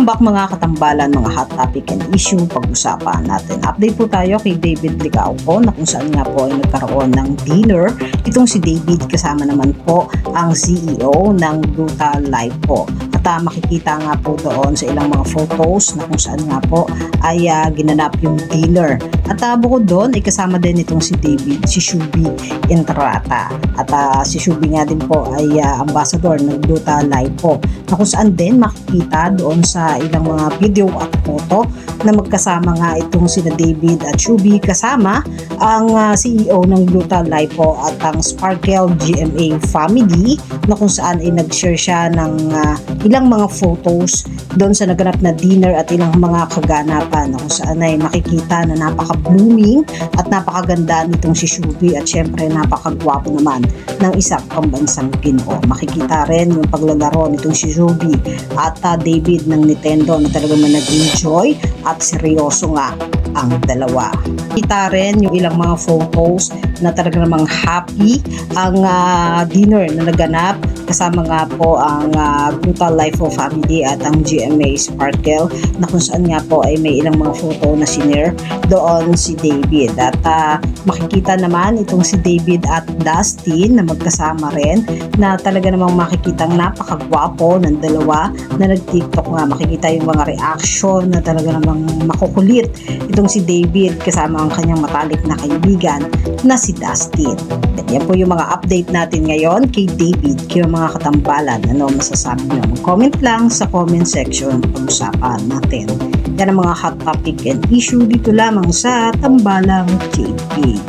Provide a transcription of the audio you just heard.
Welcome back mga katambalan, mga hot topic and issue pag-usapan natin. Update po tayo kay David Licauco na kung saan nga po ay nagkaroon ng dinner. Itong si David kasama naman po ang CEO ng Brutal Life po. At makikita nga po doon sa ilang mga photos na kung saan nga po ay ginanap yung dinner. At bukod doon ay kasama din itong si David, si Shubi Entrata. At si Shubi nga din po ay ambassador ng Brutal Life po. Na kung saan din makikita doon sa ilang mga video at photo na magkasama nga itong sina David at Shubi kasama ang CEO ng Brutal Life po at ang Sparkle GMA family na kung saan ay nag-share siya ng ilang mga photos doon sa naganap na dinner at ilang mga kaganapan na kung saan ay makikita na napaka-blooming at napakaganda nitong si Shubi at syempre napakagwapo naman ng isang pambansang Ginoo. Makikita rin yung paglalaro nitong si Shubi at David ng Nintendo na talagang nag-enjoy at seryoso nga ang dalawa. Kita rin yung ilang mga photos na talaga namang happy ang dinner na naganap kasama nga po ang Brutal Life of Family at ang GMA Sparkle na kung saan nga po ay may ilang mga photo na sinare doon si David at makikita naman itong si David at Dustin na magkasama rin na talaga namang makikitang napakagwapo ng dalawa na nag-TikTok nga. Makikita yung mga reaction na talaga namang makukulit itong si David kasama ang kanyang matalik na kaibigan na si Dustin. At yan po yung mga update natin ngayon kay David, kay mga katambalan. Ano masasabi nyo? Comment lang sa comment section pag-usapan natin. Yan ang mga hot topic and issue dito lamang sa Tambalang JP.